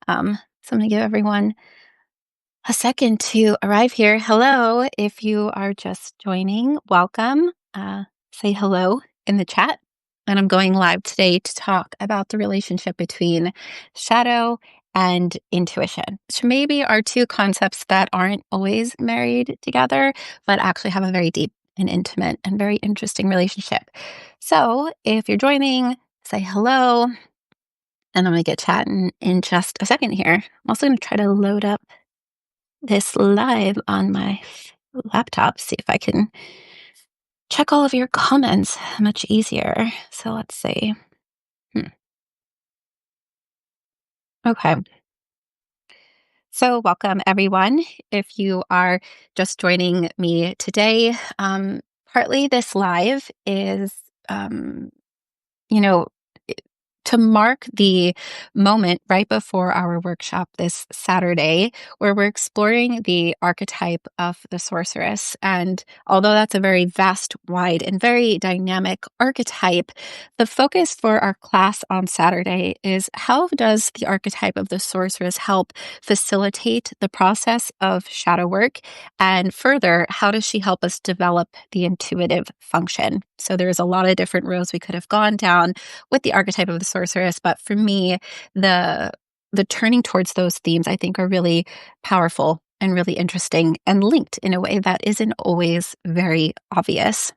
So I'm going to give everyone a second to arrive here. Hello. If you are just joining, welcome. Say hello in the chat. And I'm going live today to talk about the relationship between shadow and intuition, which maybe are two concepts that aren't always married together, but actually have a very deep and intimate and very interesting relationship. So if you're joining, say hello. And I'm going to get chatting in just a second here. I'm also going to try to load up this live on my laptop, see if I can check all of your comments much easier. So let's see. Okay. So, welcome everyone. If you are just joining me today, partly this live is, um, you know, to mark the moment right before our workshop this Saturday, where we're exploring the archetype of the sorceress. And although that's a very vast, wide, and very dynamic archetype, the focus for our class on Saturday is how does the archetype of the sorceress help facilitate the process of shadow work? And further, how does she help us develop the intuitive function? So there's a lot of different roads we could have gone down with the archetype of the sorceress, but for me, the the turning towards those themes I think are really powerful and really interesting and linked in a way that isn't always very obvious.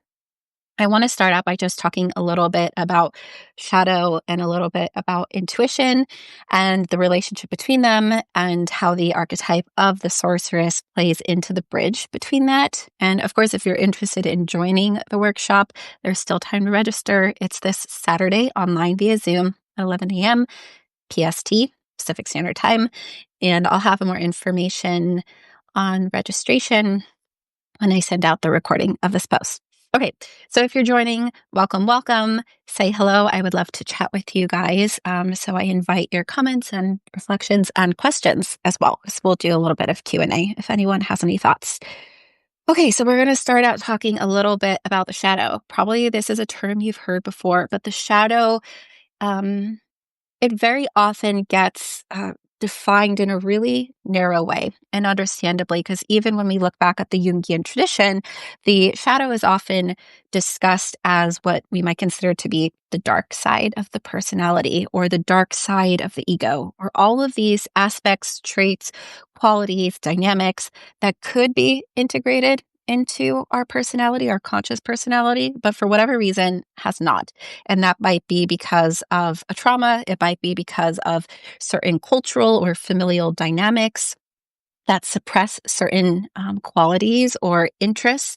I want to start out by just talking a little bit about shadow and a little bit about intuition and the relationship between them and how the archetype of the sorceress plays into the bridge between that. And of course, if you're interested in joining the workshop, there's still time to register. It's this Saturday online via Zoom at 11 a.m. PST, Pacific Standard Time. And I'll have more information on registration when I send out the recording of this post. Okay, so if you're joining, welcome, welcome. Say hello. I would love to chat with you guys. So I invite your comments and reflections and questions as well, because we'll do a little bit of Q&A if anyone has any thoughts. Okay, so we're going to start out talking a little bit about the shadow. Probably this is a term you've heard before, but the shadow, um, it very often gets defined in a really narrow way, and understandably, because even when we look back at the Jungian tradition, the shadow is often discussed as what we might consider to be the dark side of the personality or the dark side of the ego, or all of these aspects, traits, qualities, dynamics that could be integrated into our personality, our conscious personality, but for whatever reason has not. And that might be because of a trauma. It might be because of certain cultural or familial dynamics that suppress certain qualities or interests.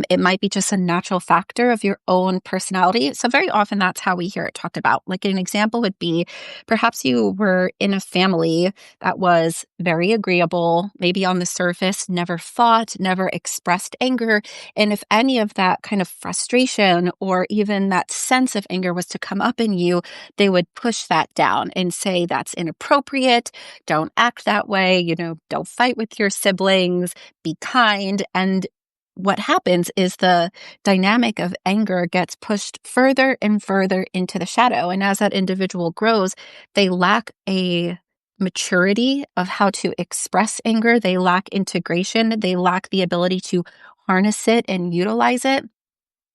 It might be just a natural factor of your own personality. So very often that's how we hear it talked about. Like an example would be perhaps you were in a family that was very agreeable, maybe on the surface, never fought, never expressed anger. And if any of that kind of frustration or even that sense of anger was to come up in you, they would push that down and say that's inappropriate. Don't act that way. Don't fight with your siblings, be kind. And what happens is the dynamic of anger gets pushed further and further into the shadow. And as that individual grows, they lack a maturity of how to express anger. They lack integration. They lack the ability to harness it and utilize it.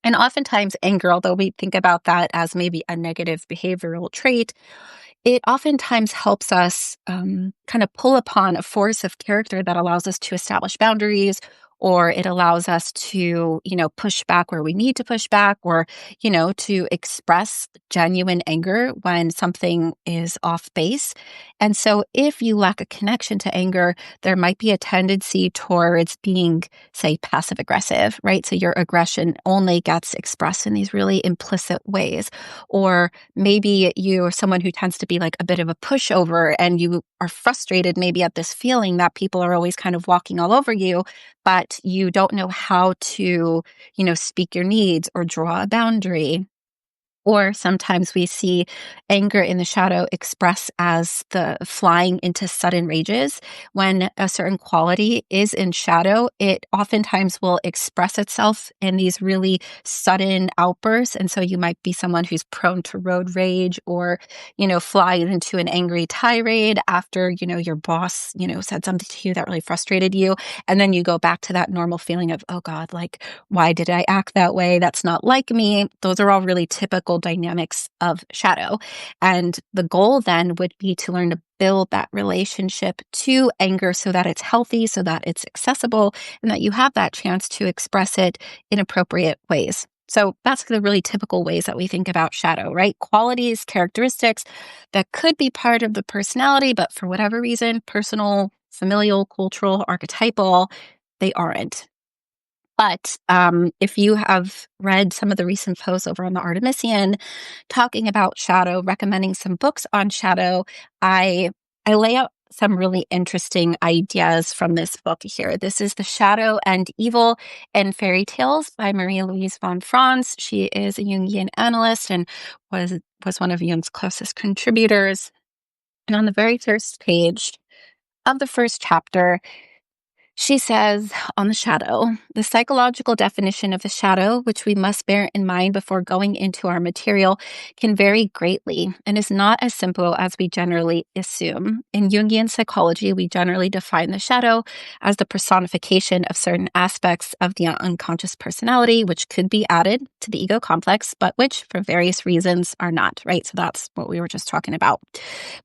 And oftentimes, anger, although we think about that as maybe a negative behavioral trait, it oftentimes helps us kind of pull upon a force of character that allows us to establish boundaries, or it allows us to, push back where we need to push back, or, to express genuine anger when something is off base. And so if you lack a connection to anger, there might be a tendency towards being, say, passive aggressive, right? So your aggression only gets expressed in these really implicit ways. Or maybe you are someone who tends to be like a bit of a pushover, and you are frustrated maybe at this feeling that people are always kind of walking all over you, but you don't know how to, speak your needs or draw a boundary. Or sometimes we see anger in the shadow expressed as the flying into sudden rages. When a certain quality is in shadow, it oftentimes will express itself in these really sudden outbursts. And so you might be someone who's prone to road rage or, fly into an angry tirade after, your boss, said something to you that really frustrated you. And then you go back to that normal feeling of, oh God, like, why did I act that way? That's not like me. Those are all really typical dynamics of shadow. And the goal then would be to learn to build that relationship to anger so that it's healthy, so that it's accessible, and that you have that chance to express it in appropriate ways. So that's the really typical ways that we think about shadow, right? Qualities, characteristics that could be part of the personality, but for whatever reason, personal, familial, cultural, archetypal, they aren't. But if you have read some of the recent posts over on the Artemisian talking about shadow, recommending some books on shadow, I lay out some really interesting ideas from this book here. This is The Shadow and Evil in Fairy Tales by Marie-Louise von Franz. She is a Jungian analyst and was one of Jung's closest contributors. And on the very first page of the first chapter, she says on the shadow, the psychological definition of the shadow, which we must bear in mind before going into our material, can vary greatly and is not as simple as we generally assume. In Jungian psychology, we generally define the shadow as the personification of certain aspects of the unconscious personality, which could be added to the ego complex, but which, for various reasons, are not, right? So that's what we were just talking about.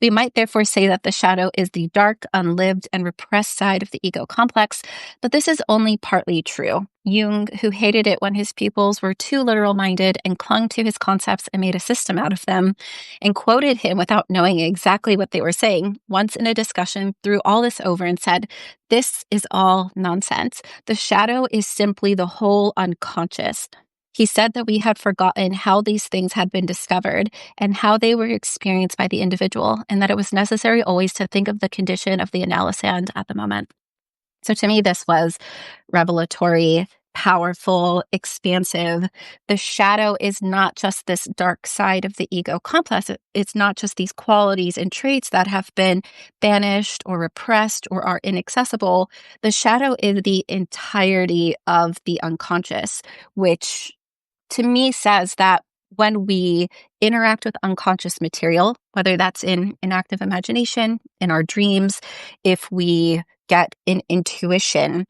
We might therefore say that the shadow is the dark, unlived, and repressed side of the ego complex, but this is only partly true. Jung, who hated it when his pupils were too literal-minded and clung to his concepts and made a system out of them, and quoted him without knowing exactly what they were saying, once in a discussion threw all this over and said, "This is all nonsense. The shadow is simply the whole unconscious." He said that we had forgotten how these things had been discovered and how they were experienced by the individual, and that it was necessary always to think of the condition of the analysand at the moment. So to me, this was revelatory, powerful, expansive. The shadow is not just this dark side of the ego complex. It's not just these qualities and traits that have been banished or repressed or are inaccessible. The shadow is the entirety of the unconscious, which to me says that when we interact with unconscious material, whether that's in an active imagination, in our dreams, if we get an intuition,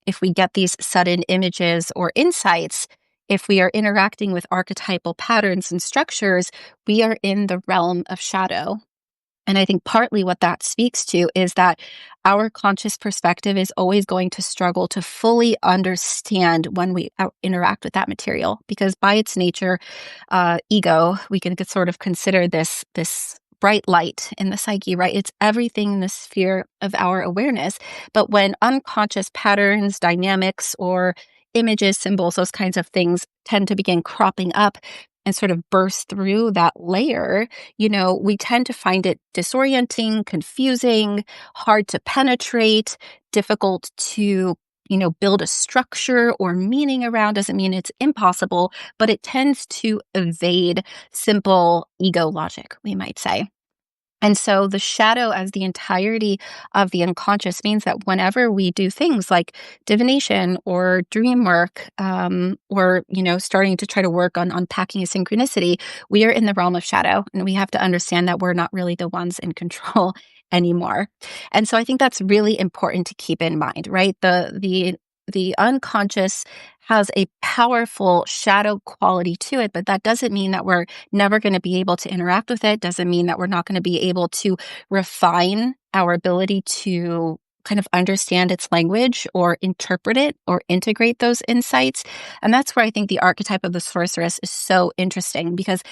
if we get these sudden images or insights, if we are interacting with archetypal patterns and structures, we are in the realm of shadow. And I think partly what that speaks to is that our conscious perspective is always going to struggle to fully understand when we interact with that material, because by its nature, ego, we can sort of consider this bright light in the psyche, right? It's everything in the sphere of our awareness. But when unconscious patterns, dynamics, or images, symbols, those kinds of things tend to begin cropping up and sort of burst through that layer, we tend to find it disorienting, confusing, hard to penetrate, difficult to, build a structure or meaning around. Doesn't mean it's impossible, but it tends to evade simple ego logic, we might say. And so the shadow as the entirety of the unconscious means that whenever we do things like divination or dream work, or, starting to try to work on unpacking a synchronicity, we are in the realm of shadow. And we have to understand that we're not really the ones in control anymore. And so I think that's really important to keep in mind, right? The unconscious has a powerful shadow quality to it, but that doesn't mean that we're never going to be able to interact with it. Doesn't mean that we're not going to be able to refine our ability to kind of understand its language or interpret it or integrate those insights. And that's where I think the archetype of the sorceress is so interesting, because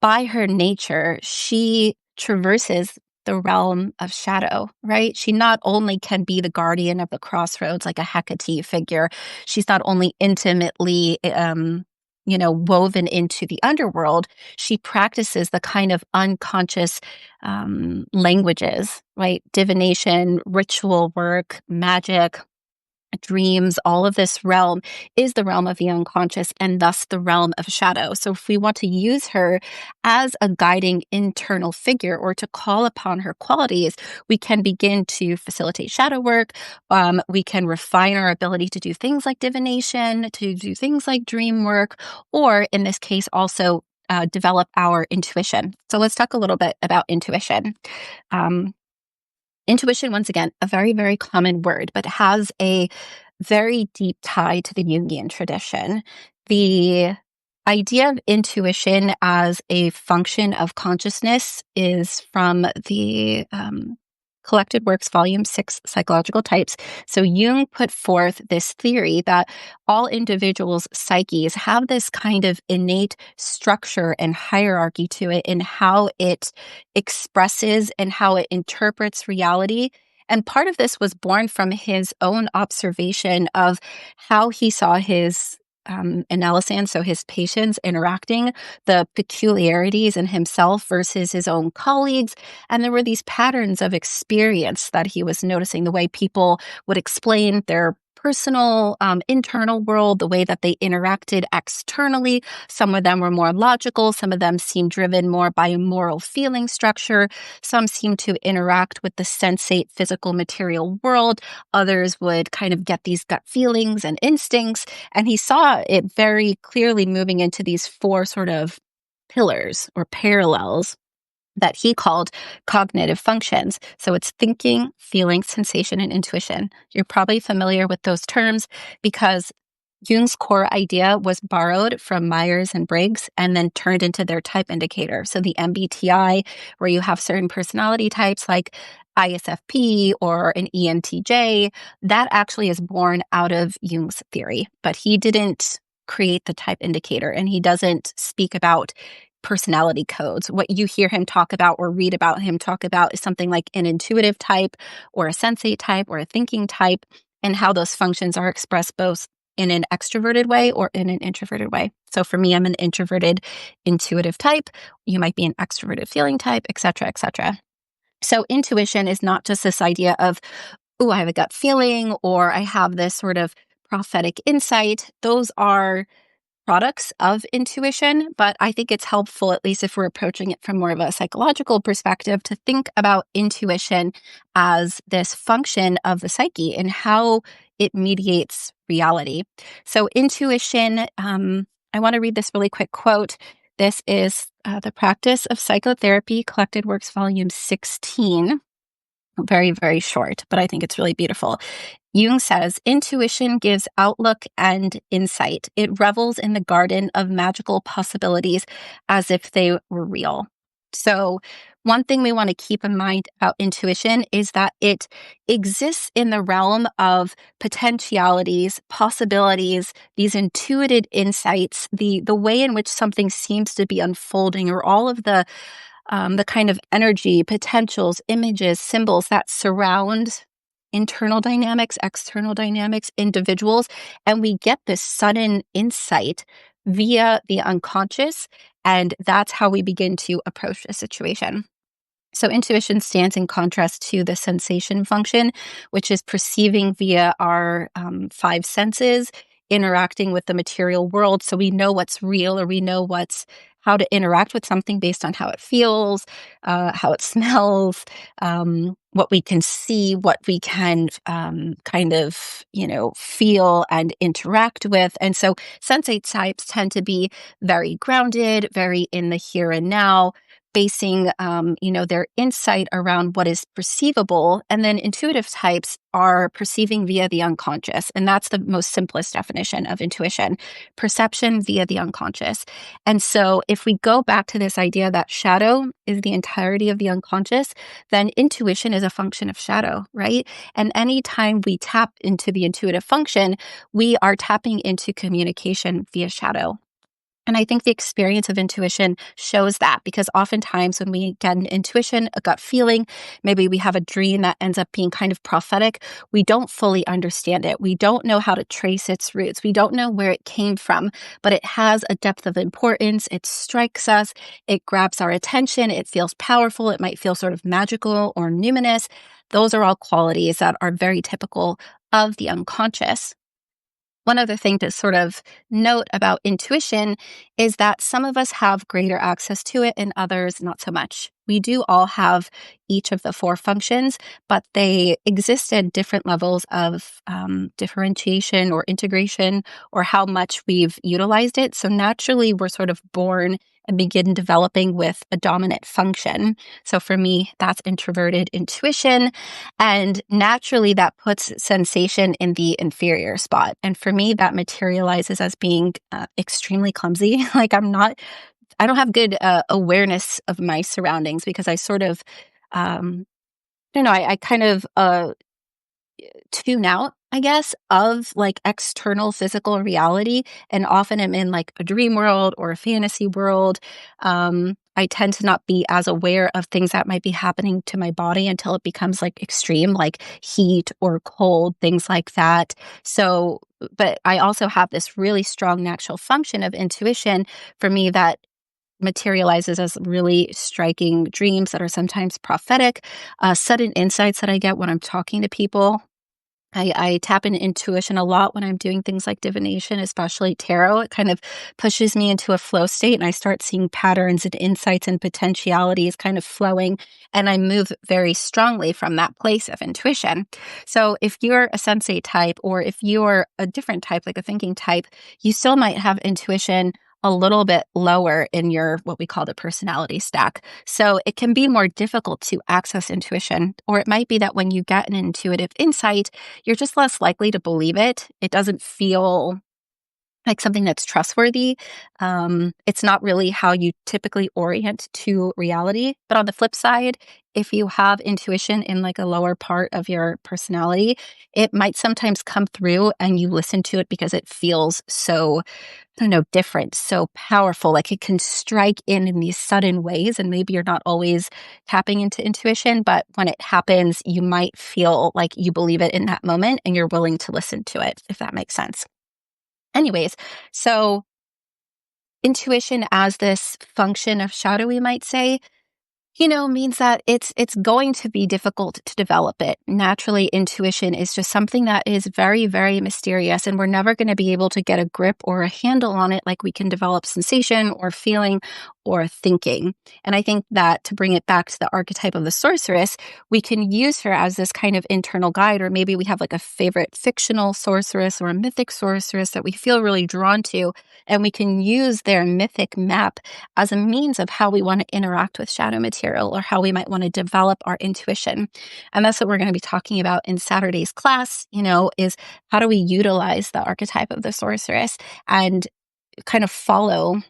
by her nature, she traverses the realm of shadow, right? She not only can be the guardian of the crossroads, like a Hecate figure, she's not only intimately, woven into the underworld, she practices the kind of unconscious languages, right? Divination, ritual work, magic. dreams, all of this realm is the realm of the unconscious and thus the realm of shadow. So if we want to use her as a guiding internal figure or to call upon her qualities, we can begin to facilitate shadow work. We can refine our ability to do things like divination, to do things like dream work, or in this case, also develop our intuition. So let's talk a little bit about intuition. Um, Intuition, once again, a very, very common word, but has a very deep tie to the Jungian tradition. The idea of intuition as a function of consciousness is from the Collected Works, Volume 6, Psychological Types. So Jung put forth this theory that all individuals' psyches have this kind of innate structure and hierarchy to it in how it expresses and how it interprets reality. And part of this was born from his own observation of how he saw his analysis, so his patients interacting, the peculiarities in himself versus his own colleagues. And there were these patterns of experience that he was noticing, the way people would explain their personal internal world, the way that they interacted externally. Some of them were more logical. Some of them seemed driven more by a moral feeling structure. Some seemed to interact with the sensate physical material world. Others would kind of get these gut feelings and instincts. And he saw it very clearly moving into these four sort of pillars or parallels that he called cognitive functions. So it's thinking, feeling, sensation, and intuition. You're probably familiar with those terms because Jung's core idea was borrowed from Myers and Briggs and then turned into their type indicator. So the MBTI, where you have certain personality types like ISFP or an ENTJ, that actually is born out of Jung's theory. But he didn't create the type indicator, and he doesn't speak about personality codes. What you hear him talk about or read about him talk about is something like an intuitive type or a sensate type or a thinking type, and how those functions are expressed both in an extroverted way or in an introverted way. So for me, I'm an introverted intuitive type. You might be an extroverted feeling type, et cetera, et cetera. So intuition is not just this idea of, oh, I have a gut feeling or I have this sort of prophetic insight. Those are products of intuition, but I think it's helpful, at least if we're approaching it from more of a psychological perspective, to think about intuition as this function of the psyche and how it mediates reality. So intuition, I want to read this really quick quote. This is The Practice of Psychotherapy, Collected Works, Volume 16. Very, very short, but I think it's really beautiful. Jung says, intuition gives outlook and insight. It revels in the garden of magical possibilities as if they were real. So one thing we want to keep in mind about intuition is that it exists in the realm of potentialities, possibilities, these intuitive insights, the way in which something seems to be unfolding, or all of the kind of energy, potentials, images, symbols that surround internal dynamics, external dynamics, individuals. And we get this sudden insight via the unconscious. And that's how we begin to approach a situation. So intuition stands in contrast to the sensation function, which is perceiving via our five senses, interacting with the material world. So we know what's real, or we know how to interact with something based on how it feels, how it smells, what we can see, what we can kind of, feel and interact with. And so sensate types tend to be very grounded, very in the here and now, basing, their insight around what is perceivable. And then intuitive types are perceiving via the unconscious. And that's the most simplest definition of intuition, perception via the unconscious. And so if we go back to this idea that shadow is the entirety of the unconscious, then intuition is a function of shadow, right? And anytime we tap into the intuitive function, we are tapping into communication via shadow. And I think the experience of intuition shows that, because oftentimes when we get an intuition, a gut feeling, maybe we have a dream that ends up being kind of prophetic, we don't fully understand it. We don't know how to trace its roots. We don't know where it came from, but it has a depth of importance. It strikes us. It grabs our attention. It feels powerful. It might feel sort of magical or numinous. Those are all qualities that are very typical of the unconscious. One other thing to sort of note about intuition is that some of us have greater access to it and others not so much. We do all have each of the four functions, but they exist at different levels of differentiation or integration or how much we've utilized it. So naturally, we're sort of born and begin developing with a dominant function. So for me, that's introverted intuition. And naturally, that puts sensation in the inferior spot. And for me, that materializes as being extremely clumsy. Like I don't have good awareness of my surroundings because I sort of, I don't know, I kind of tune out, I guess, of like external physical reality. And often I'm in like a dream world or a fantasy world. I tend to not be as aware of things that might be happening to my body until it becomes like extreme, like heat or cold, things like that. So, but I also have this really strong natural function of intuition for me that materializes as really striking dreams that are sometimes prophetic, sudden insights that I get when I'm talking to people. I tap into intuition a lot when I'm doing things like divination, especially tarot. It kind of pushes me into a flow state and I start seeing patterns and insights and potentialities kind of flowing. And I move very strongly from that place of intuition. So if you're a sensate type or if you're a different type, like a thinking type, you still might have intuition a little bit lower in your what we call the personality stack. So it can be more difficult to access intuition, or it might be that when you get an intuitive insight, you're just less likely to believe it. It doesn't feel like something that's trustworthy. It's not really how you typically orient to reality. But on the flip side, if you have intuition in like a lower part of your personality, it might sometimes come through and you listen to it because it feels so, I don't know, different, so powerful. Like it can strike in these sudden ways. And maybe you're not always tapping into intuition, but when it happens, you might feel like you believe it in that moment and you're willing to listen to it, if that makes sense. Anyways, so intuition as this function of shadow, we might say, means that it's going to be difficult to develop it. Naturally, intuition is just something that is very, very mysterious, and we're never going to be able to get a grip or a handle on it like we can develop sensation or feeling or thinking. And I think that to bring it back to the archetype of the sorceress, we can use her as this kind of internal guide, or maybe we have like a favorite fictional sorceress or a mythic sorceress that we feel really drawn to, and we can use their mythic map as a means of how we want to interact with shadow material or how we might want to develop our intuition. And that's what we're going to be talking about in Saturday's class, is how do we utilize the archetype of the sorceress and kind of follow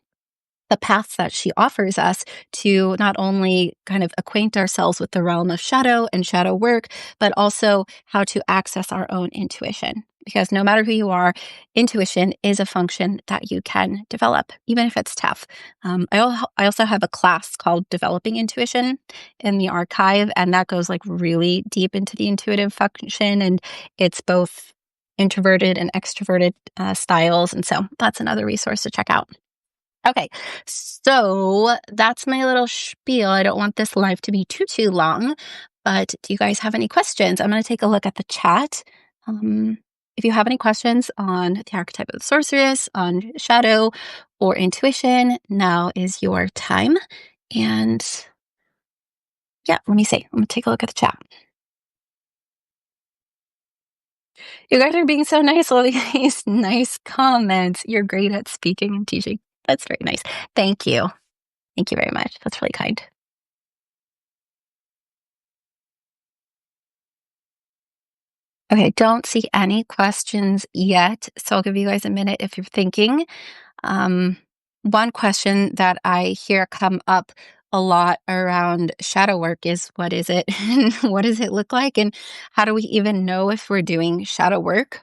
the paths that she offers us to not only kind of acquaint ourselves with the realm of shadow and shadow work, but also how to access our own intuition. Because no matter who you are, intuition is a function that you can develop, even if it's tough. I also have a class called Developing Intuition in the archive, and that goes like really deep into the intuitive function, and it's both introverted and extroverted styles. And so that's another resource to check out. Okay, so that's my little spiel. I don't want this live to be too long, but do you guys have any questions? I'm going to take a look at the chat. If you have any questions on the archetype of the sorceress, on shadow or intuition, now is your time. And yeah, let me see. I'm going to take a look at the chat. You guys are being so nice. All these nice comments. You're great at speaking and teaching. That's very nice. Thank you. Thank you very much. That's really kind. Okay, don't see any questions yet, so I'll give you guys a minute if you're thinking. Um, One question that I hear come up a lot around shadow work is what is it and what does it look like and how do we even know if we're doing shadow work?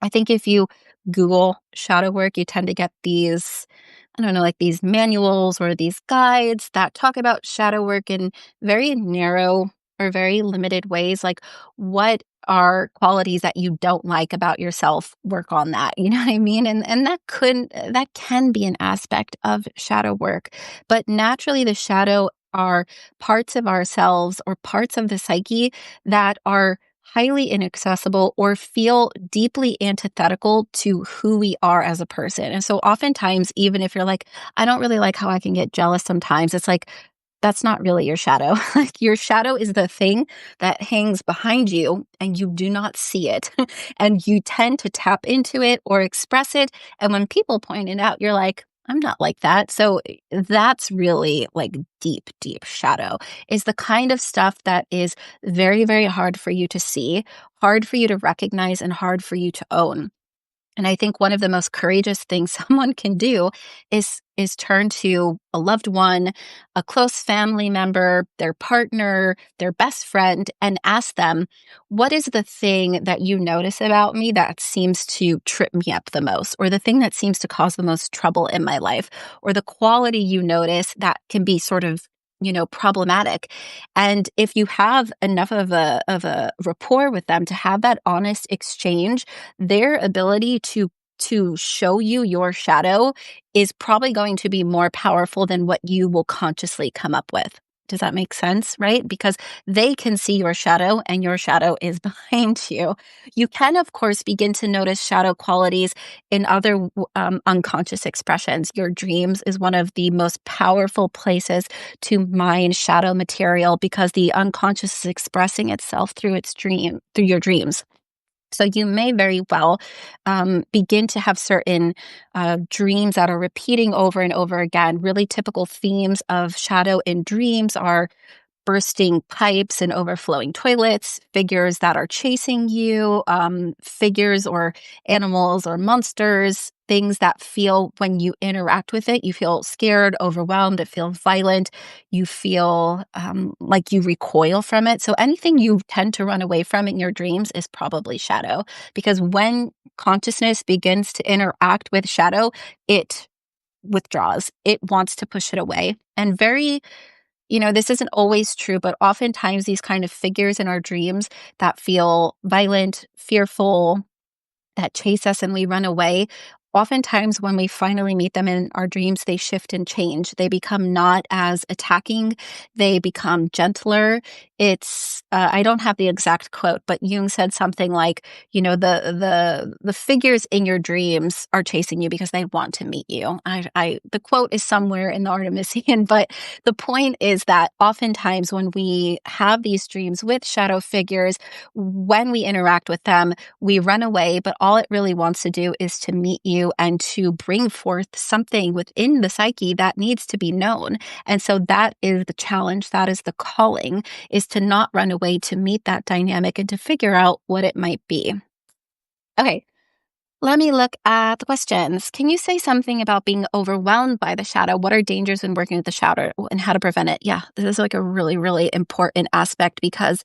I think if you Google shadow work, you tend to get these, I don't know, like these manuals or these guides that talk about shadow work in very narrow or very limited ways. Like, what are qualities that you don't like about yourself? Work on that. You know what I mean? And that can be an aspect of shadow work. But naturally, the shadow are parts of ourselves or parts of the psyche that are highly inaccessible or feel deeply antithetical to who we are as a person. And so oftentimes, even if you're like, I don't really like how I can get jealous sometimes, it's like, that's not really your shadow. Like your shadow is the thing that hangs behind you and you do not see it. And you tend to tap into it or express it. And when people point it out, you're like, I'm not like that. So that's really like deep, deep shadow is the kind of stuff that is very, very hard for you to see, hard for you to recognize, and hard for you to own. And I think one of the most courageous things someone can do is turn to a loved one, a close family member, their partner, their best friend, and ask them, what is the thing that you notice about me that seems to trip me up the most, or the thing that seems to cause the most trouble in my life, or the quality you notice that can be sort of problematic. And if you have enough of a rapport with them to have that honest exchange, their ability to show you your shadow is probably going to be more powerful than what you will consciously come up with. Does that make sense? Right? Because they can see your shadow and your shadow is behind you. You can, of course, begin to notice shadow qualities in other unconscious expressions. Your dreams is one of the most powerful places to mine shadow material because the unconscious is expressing itself through through your dreams. So you may very well begin to have certain dreams that are repeating over and over again. Really typical themes of shadow in dreams are bursting pipes and overflowing toilets, figures that are chasing you, figures or animals or monsters, things that feel when you interact with it, you feel scared, overwhelmed, it feels violent, you feel like you recoil from it. So anything you tend to run away from in your dreams is probably shadow, because when consciousness begins to interact with shadow, it withdraws, it wants to push it away. And this isn't always true, but oftentimes these kind of figures in our dreams that feel violent, fearful, that chase us and we run away, oftentimes when we finally meet them in our dreams, they shift and change. They become not as attacking. They become gentler. I don't have the exact quote, but Jung said something like, the figures in your dreams are chasing you because they want to meet you. The quote is somewhere in the Artemisian, but the point is that oftentimes when we have these dreams with shadow figures, when we interact with them, we run away, but all it really wants to do is to meet you and to bring forth something within the psyche that needs to be known. And so that is the challenge. That is the calling, is to not run away, to meet that dynamic and to figure out what it might be. Okay. Let me look at the questions. Can you say something about being overwhelmed by the shadow? What are dangers when working with the shadow and how to prevent it? Yeah, this is like a really, really important aspect, because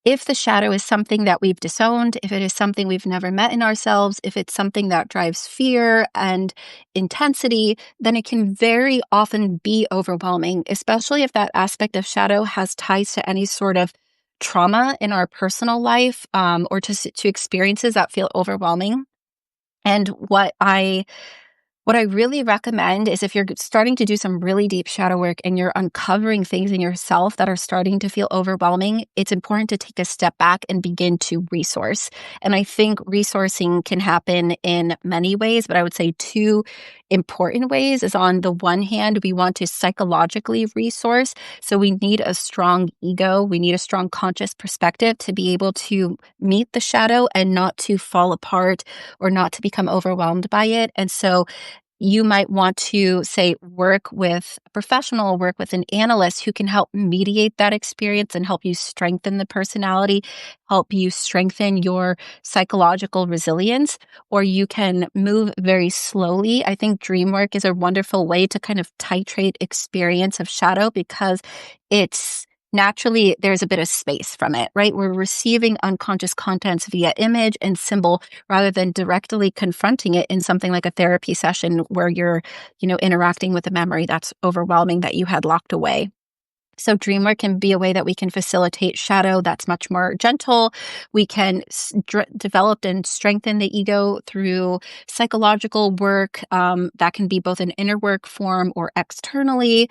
if the shadow is something that we've disowned, if it is something we've never met in ourselves, if it's something that drives fear and intensity, then it can very often be overwhelming, especially if that aspect of shadow has ties to any sort of trauma in our personal life, or to experiences that feel overwhelming. And what I really recommend is, if you're starting to do some really deep shadow work and you're uncovering things in yourself that are starting to feel overwhelming, it's important to take a step back and begin to resource. And I think resourcing can happen in many ways, but I would say two important ways is, on the one hand, we want to psychologically resource. So we need a strong ego. We need a strong conscious perspective to be able to meet the shadow and not to fall apart or not to become overwhelmed by it. And so you might want to, say, work with a professional, work with an analyst who can help mediate that experience and help you strengthen the personality, help you strengthen your psychological resilience, or you can move very slowly. I think dream work is a wonderful way to kind of titrate experience of shadow, because it's naturally, there's a bit of space from it, right? We're receiving unconscious contents via image and symbol rather than directly confronting it in something like a therapy session where you're, interacting with a memory that's overwhelming that you had locked away. So dream work can be a way that we can facilitate shadow that's much more gentle. We can develop and strengthen the ego through psychological work. That can be both an inner work form or externally.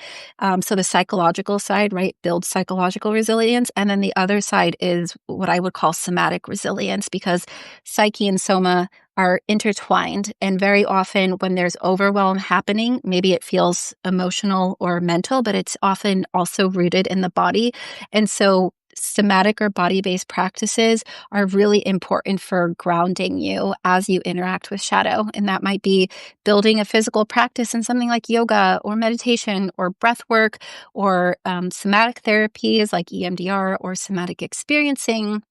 So the psychological side, right, builds psychological resilience. And then the other side is what I would call somatic resilience, because psyche and soma are intertwined. And very often when there's overwhelm happening, maybe it feels emotional or mental, but it's often also rooted in the body. And so somatic or body-based practices are really important for grounding you as you interact with shadow. And that might be building a physical practice in something like yoga or meditation or breath work, or somatic therapies like EMDR or somatic experiencing.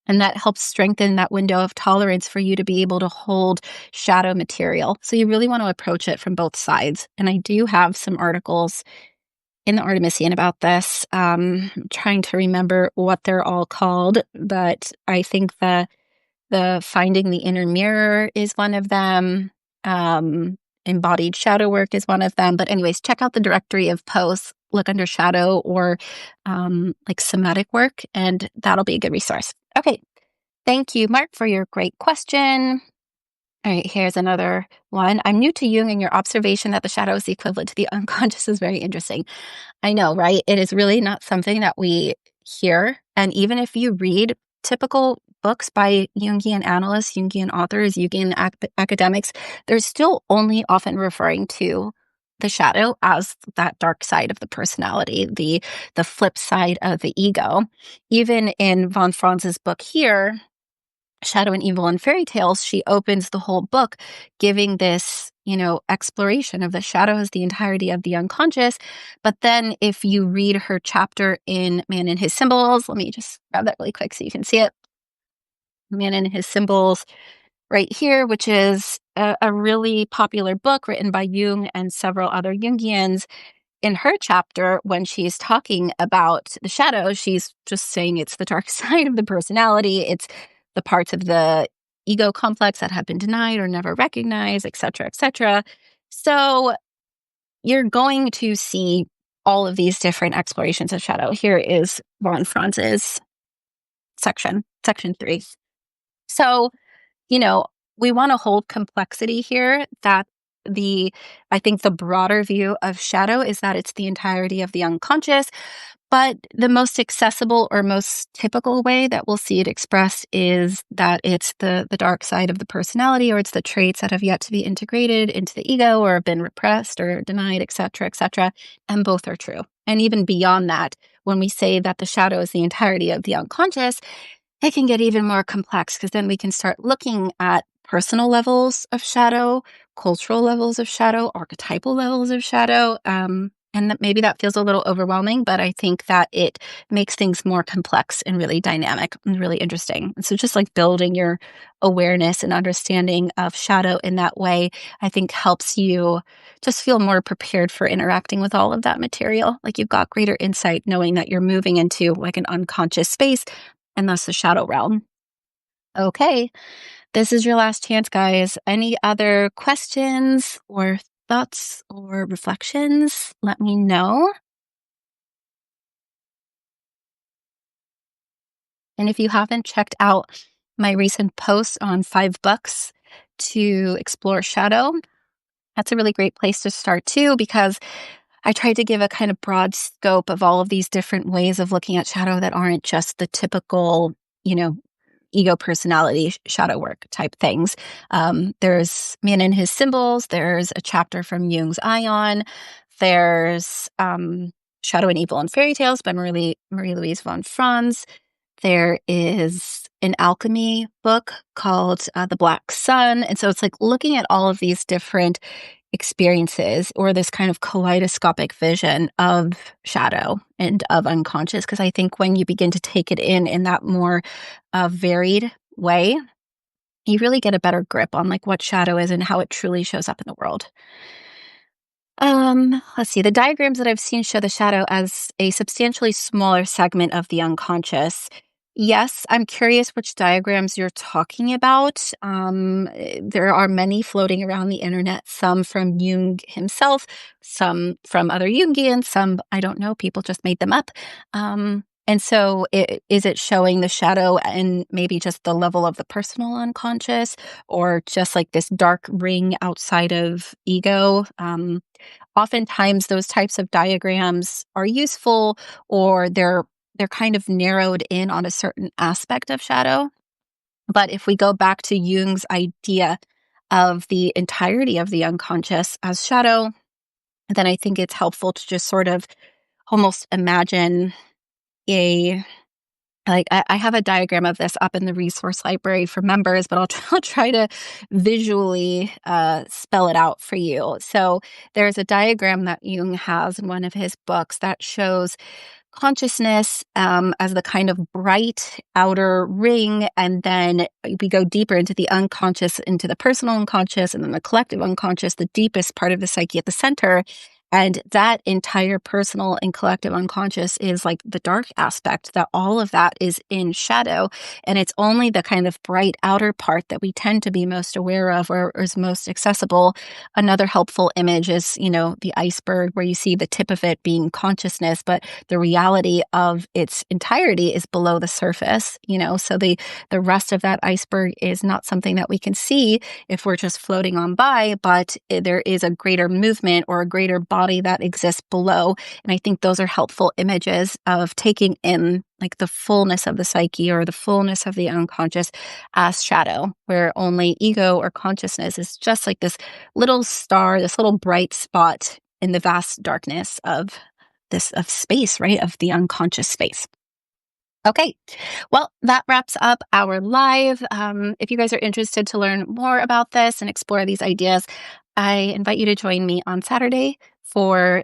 And that helps strengthen that window of tolerance for you to be able to hold shadow material. So you really want to approach it from both sides. And I do have some articles in the Artemisian about this. I'm trying to remember what they're all called, but I think the Finding the Inner Mirror is one of them. Embodied shadow work is one of them. But anyways, check out the directory of posts, look under shadow or like somatic work, and that'll be a good resource. Okay. Thank you, Mark, for your great question. All right, here's another one. I'm new to Jung, and your observation that the shadow is the equivalent to the unconscious is very interesting. I know, right? It is really not something that we hear. And even if you read typical books by Jungian analysts, Jungian authors, Jungian academics, they're still only often referring to the shadow as that dark side of the personality, the flip side of the ego. Even in von Franz's book here, Shadow and Evil and Fairy Tales, she opens the whole book giving this, exploration of the shadow as the entirety of the unconscious. But then if you read her chapter in Man and His Symbols, let me just grab that really quick so you can see it. Man and His Symbols right here, which is a really popular book written by Jung and several other Jungians. In her chapter, when she's talking about the shadow, she's just saying it's the dark side of the personality. It's the parts of the ego complex that have been denied or never recognized, et cetera, et cetera. So you're going to see all of these different explorations of shadow. Here is von Franz's section 3. So, we want to hold complexity here, that I think the broader view of shadow is that it's the entirety of the unconscious, but the most accessible or most typical way that we'll see it expressed is that it's the dark side of the personality, or it's the traits that have yet to be integrated into the ego or have been repressed or denied, et cetera, et cetera. And both are true. And even beyond that, when we say that the shadow is the entirety of the unconscious, it can get even more complex, because then we can start looking at personal levels of shadow, cultural levels of shadow, archetypal levels of shadow. And that maybe that feels a little overwhelming, but I think that it makes things more complex and really dynamic and really interesting. And so just like building your awareness and understanding of shadow in that way, I think helps you just feel more prepared for interacting with all of that material. Like you've got greater insight knowing that you're moving into like an unconscious space, and thus the shadow realm. Okay, this is your last chance, guys. Any other questions or thoughts or reflections? Let me know. And if you haven't checked out my recent post on 5 books to explore shadow, that's a really great place to start too, because I tried to give a kind of broad scope of all of these different ways of looking at shadow that aren't just the typical, ego personality shadow work type things. There's Man and His Symbols. There's a chapter from Jung's Ion. There's Shadow and Evil and Fairy Tales by Marie-Louise von Franz. There is an alchemy book called The Black Sun. And so it's like looking at all of these different experiences, or this kind of kaleidoscopic vision of shadow and of unconscious. Because I think when you begin to take it in that more varied way, you really get a better grip on like what shadow is and how it truly shows up in the world. Let's see. The diagrams that I've seen show the shadow as a substantially smaller segment of the unconscious. Yes, I'm curious which diagrams you're talking about. There are many floating around the internet, some from Jung himself, some from other Jungians, some I don't know, people just made them up. And so is it showing the shadow and maybe just the level of the personal unconscious, or just like this dark ring outside of ego? Oftentimes those types of diagrams are useful, or they're kind of narrowed in on a certain aspect of shadow. But if we go back to Jung's idea of the entirety of the unconscious as shadow, then I think it's helpful to just sort of almost imagine a like I have a diagram of this up in the resource library for members, but I'll try to visually spell it out for you. So there's a diagram that Jung has in one of his books that shows consciousness as the kind of bright outer ring, and then we go deeper into the unconscious, into the personal unconscious, and then the collective unconscious, the deepest part of the psyche at the center. And that entire personal and collective unconscious is like the dark aspect, that all of that is in shadow. And it's only the kind of bright outer part that we tend to be most aware of, or is most accessible. Another helpful image is, the iceberg, where you see the tip of it being consciousness, but the reality of its entirety is below the surface, so the rest of that iceberg is not something that we can see if we're just floating on by, but there is a greater movement or a greater body that exists below. And I think those are helpful images of taking in like the fullness of the psyche or the fullness of the unconscious as shadow, where only ego or consciousness is just like this little star, this little bright spot in the vast darkness of space, right? Of the unconscious space. Okay, well, that wraps up our live. If you guys are interested to learn more about this and explore these ideas, I invite you to join me on Saturday for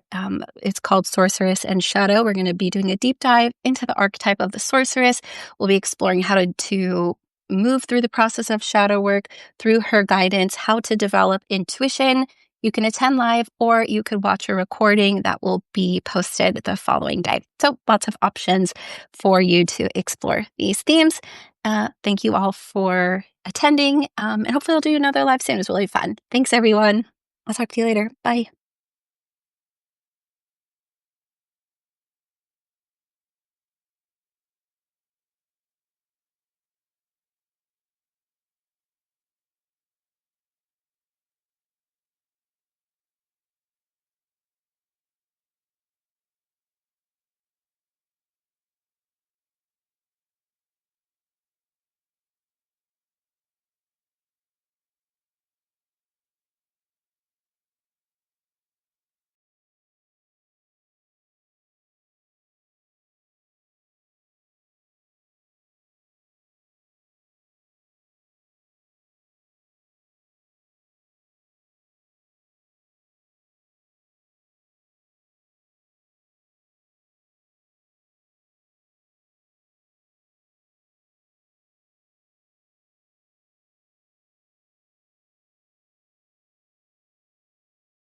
it's called Sorceress and Shadow. We're going to be doing a deep dive into the archetype of the sorceress. We'll be exploring how to move through the process of shadow work, through her guidance, how to develop intuition. You can attend live, or you could watch a recording that will be posted the following day. So lots of options for you to explore these themes. Thank you all for attending, and hopefully I'll do another live soon. It was really fun. Thanks, everyone. I'll talk to you later. Bye.